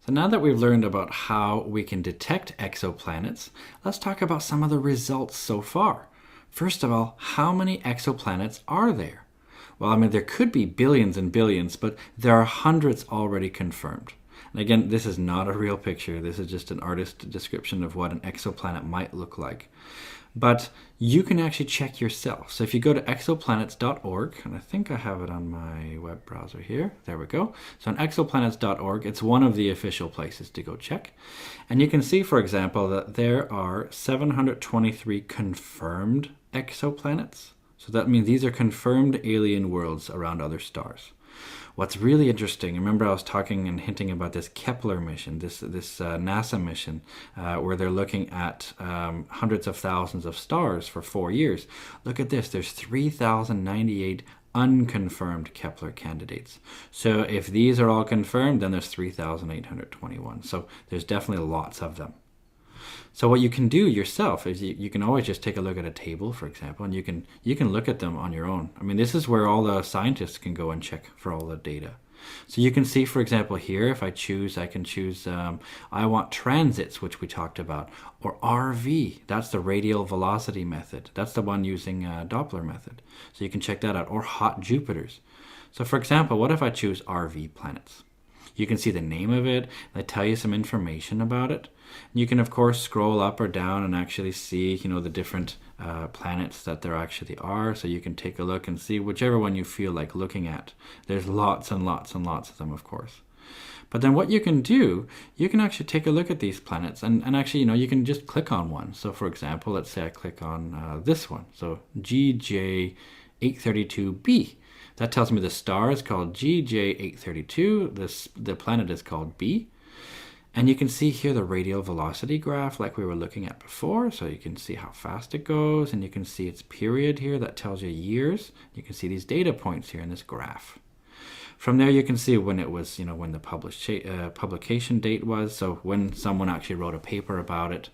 So now that we've learned about how we can detect exoplanets, let's talk about some of the results so far. First of all, how many exoplanets are there? Well, there could be billions and billions, but there are hundreds already confirmed. And again, this is not a real picture. This is just an artist's description of what an exoplanet might look like. But you can actually check yourself. So if you go to exoplanets.org, and I think I have it on my web browser here. There we go. So on exoplanets.org, it's one of the official places to go check. And you can see, for example, that there are 723 confirmed exoplanets. So that means these are confirmed alien worlds around other stars. What's really interesting, remember I was talking and hinting about this Kepler mission, this NASA mission, where they're looking at hundreds of thousands of stars for 4 years. Look at this, there's 3,098 unconfirmed Kepler candidates. So if these are all confirmed, then there's 3,821. So there's definitely lots of them. So what you can do yourself is you can always just take a look at a table, for example, and you can look at them on your own. This is where all the scientists can go and check for all the data. So you can see, for example, here, if I can choose, I want transits, which we talked about, or RV. That's the radial velocity method. That's the one using Doppler method. So you can check that out, or hot Jupiters. So for example, what if I choose RV planets? You can see the name of it. They tell you some information about it. You can, of course, scroll up or down and actually see, the different planets that there actually are. So you can take a look and see whichever one you feel like looking at. There's lots and lots and lots of them, of course. But then what you can do, you can actually take a look at these planets and actually, you can just click on one. So for example, let's say I click on this one. So GJ832b. That tells me the star is called GJ832. The planet is called B. And you can see here the radial velocity graph like we were looking at before. So you can see how fast it goes, and you can see its period here that tells you years. You can see these data points here in this graph. From there you can see when it was, when the publication date was, so when someone actually wrote a paper about it.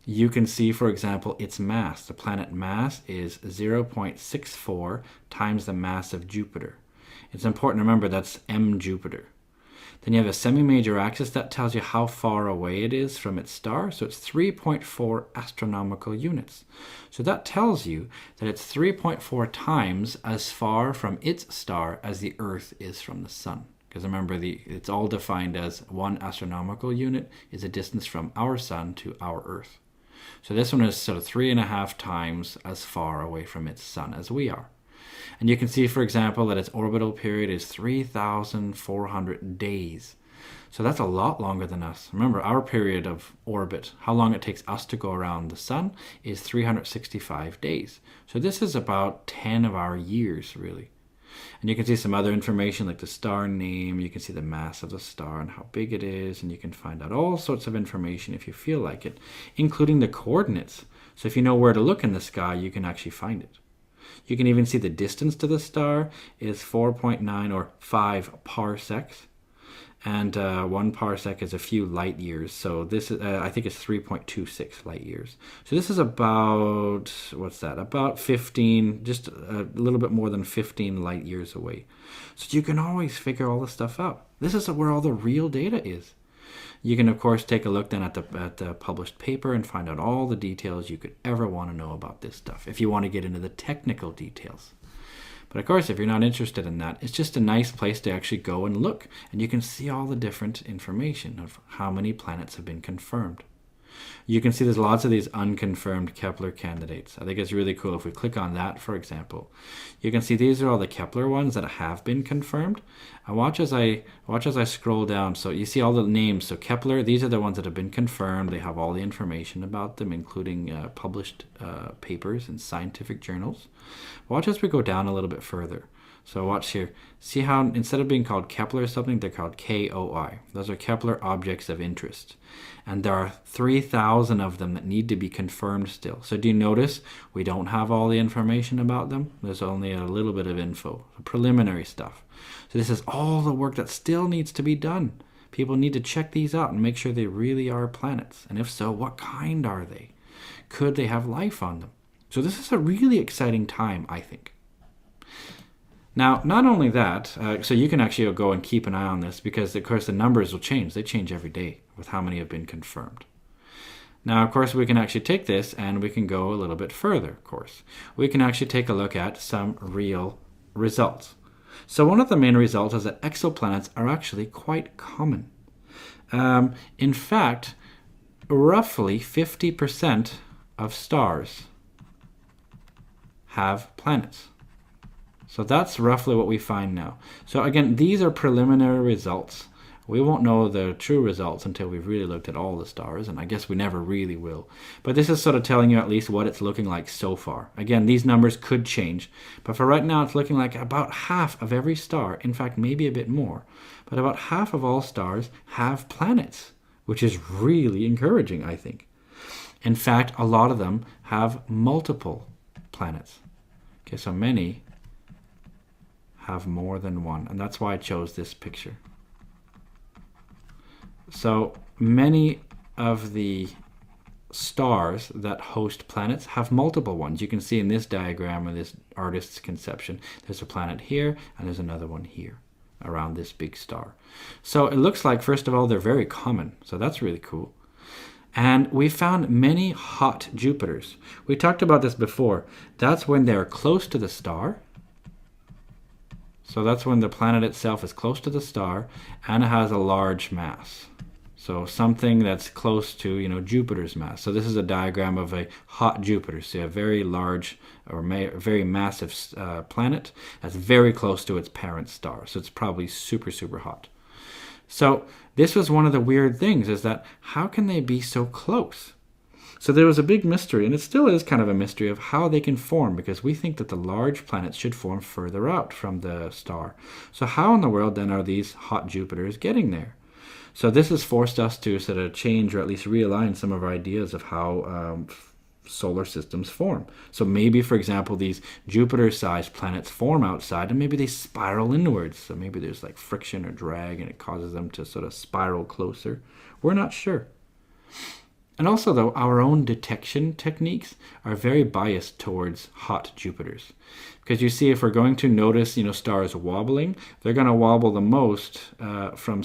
You can see, for example, its mass. The planet mass is 0.64 times the mass of Jupiter. It's important to remember that's M Jupiter. Then you have a semi-major axis that tells you how far away it is from its star. So it's 3.4 astronomical units. So that tells you that it's 3.4 times as far from its star as the Earth is from the Sun. Because remember, it's all defined as 1 astronomical unit is a distance from our Sun to our Earth. So this one is sort of 3.5 times as far away from its Sun as we are. And you can see, for example, that its orbital period is 3,400 days. So that's a lot longer than us. Remember, our period of orbit, how long it takes us to go around the Sun, is 365 days. So this is about 10 of our years, really. And you can see some other information like the star name. You can see the mass of the star and how big it is. And you can find out all sorts of information if you feel like it, including the coordinates. So if you know where to look in the sky, you can actually find it. You can even see the distance to the star is 4.9 or 5 parsecs. And 1 parsec is a few light years. So this is, I think it's 3.26 light years. So this is about, what's that? About 15, just a little bit more than 15 light years away. So you can always figure all this stuff out. This is where all the real data is. You can, of course, take a look then at the published paper and find out all the details you could ever want to know about this stuff, if you want to get into the technical details. But of course, if you're not interested in that, it's just a nice place to actually go and look, and you can see all the different information of how many planets have been confirmed. You can see there's lots of these unconfirmed Kepler candidates. I think it's really cool if we click on that, for example. You can see these are all the Kepler ones that have been confirmed. And watch as I scroll down. So you see all the names. So Kepler, these are the ones that have been confirmed. They have all the information about them, including published papers in scientific journals. Watch as we go down a little bit further. So watch here. See how instead of being called Kepler or something, they're called KOI. Those are Kepler objects of interest. And there are 3,000 of them that need to be confirmed still. So do you notice we don't have all the information about them? There's only a little bit of info, preliminary stuff. So this is all the work that still needs to be done. People need to check these out and make sure they really are planets. And if so, what kind are they? Could they have life on them? So this is a really exciting time, I think. Now, not only that, so you can actually go and keep an eye on this because, of course, the numbers will change. They change every day with how many have been confirmed. Now, of course, we can actually take this and we can go a little bit further, of course. We can actually take a look at some real results. So one of the main results is that exoplanets are actually quite common. In fact, roughly 50% of stars have planets. So that's roughly what we find now. So again, these are preliminary results. We won't know the true results until we've really looked at all the stars, and I guess we never really will. But this is sort of telling you at least what it's looking like so far. Again, these numbers could change, but for right now it's looking like about half of every star, in fact maybe a bit more, but about half of all stars have planets, which is really encouraging, I think. In fact, a lot of them have multiple planets. Okay, so many have more than one, and that's why I chose this picture. So many of the stars that host planets have multiple ones. You can see in this diagram of this artist's conception, there's a planet here and there's another one here around this big star. So it looks like, first of all, they're very common. So that's really cool. And we found many hot Jupiters. We talked about this before. That's when they're close to the star. So that's when the planet itself is close to the star and it has a large mass. So something that's close to, Jupiter's mass. So this is a diagram of a hot Jupiter. So a very large or very massive planet that's very close to its parent star. So it's probably super, super hot. So this was one of the weird things, is that how can they be so close? So there was a big mystery, and it still is kind of a mystery of how they can form, because we think that the large planets should form further out from the star. So how in the world then are these hot Jupiters getting there? So this has forced us to sort of change, or at least realign some of our ideas of how solar systems form. So maybe, for example, these Jupiter-sized planets form outside and maybe they spiral inwards. So maybe there's like friction or drag and it causes them to sort of spiral closer. We're not sure. And also, though, our own detection techniques are very biased towards hot Jupiters. Because you see, if we're going to notice, stars wobbling, they're going to wobble the most from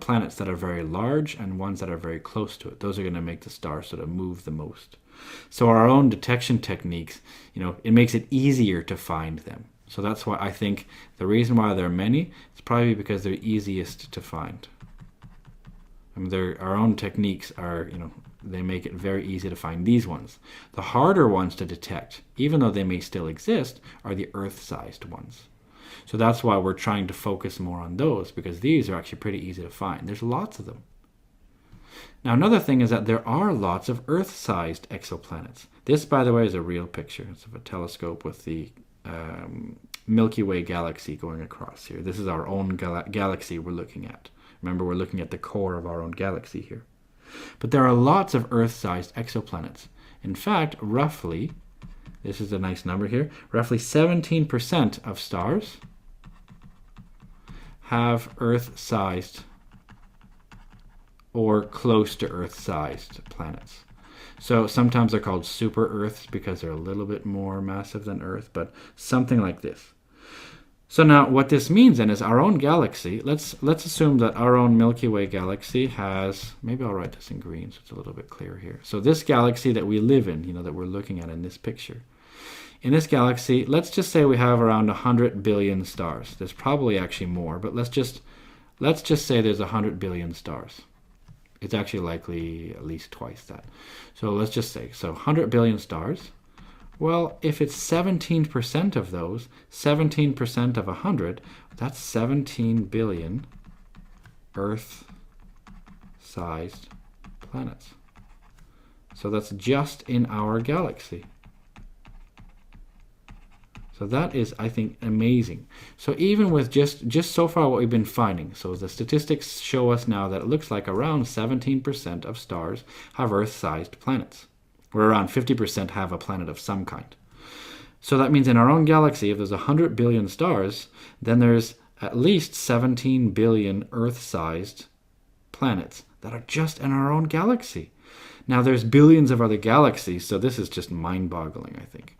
planets that are very large and ones that are very close to it. Those are going to make the star sort of move the most. So our own detection techniques, it makes it easier to find them. So that's why I think the reason why there are many is probably because they're easiest to find. I mean, our own techniques are, they make it very easy to find these ones. The harder ones to detect, even though they may still exist, are the Earth-sized ones. So that's why we're trying to focus more on those, because these are actually pretty easy to find. There's lots of them. Now, another thing is that there are lots of Earth-sized exoplanets. This, by the way, is a real picture. It's of a telescope with the Milky Way galaxy going across here. This is our own galaxy we're looking at. Remember, we're looking at the core of our own galaxy here. But there are lots of Earth-sized exoplanets. In fact, roughly, this is a nice number here, roughly 17% of stars have Earth-sized or close to Earth-sized planets. So sometimes they're called super Earths because they're a little bit more massive than Earth, but something like this. So now what this means then is our own galaxy, let's assume that our own Milky Way galaxy has, maybe I'll write this in green so it's a little bit clearer here. So this galaxy that we live in, that we're looking at in this picture. In this galaxy, let's just say we have around 100 billion stars. There's probably actually more, but let's just say there's 100 billion stars. It's actually likely at least twice that. So let's just say, 100 billion stars. Well, if it's 17% of those, 17% of 100, that's 17 billion Earth-sized planets. So that's just in our galaxy. So that is, I think, amazing. So even with just so far what we've been finding, so the statistics show us now that it looks like around 17% of stars have Earth-sized planets, where around 50% have a planet of some kind. So that means in our own galaxy, if there's 100 billion stars, then there's at least 17 billion Earth-sized planets that are just in our own galaxy. Now, there's billions of other galaxies, so this is just mind-boggling, I think.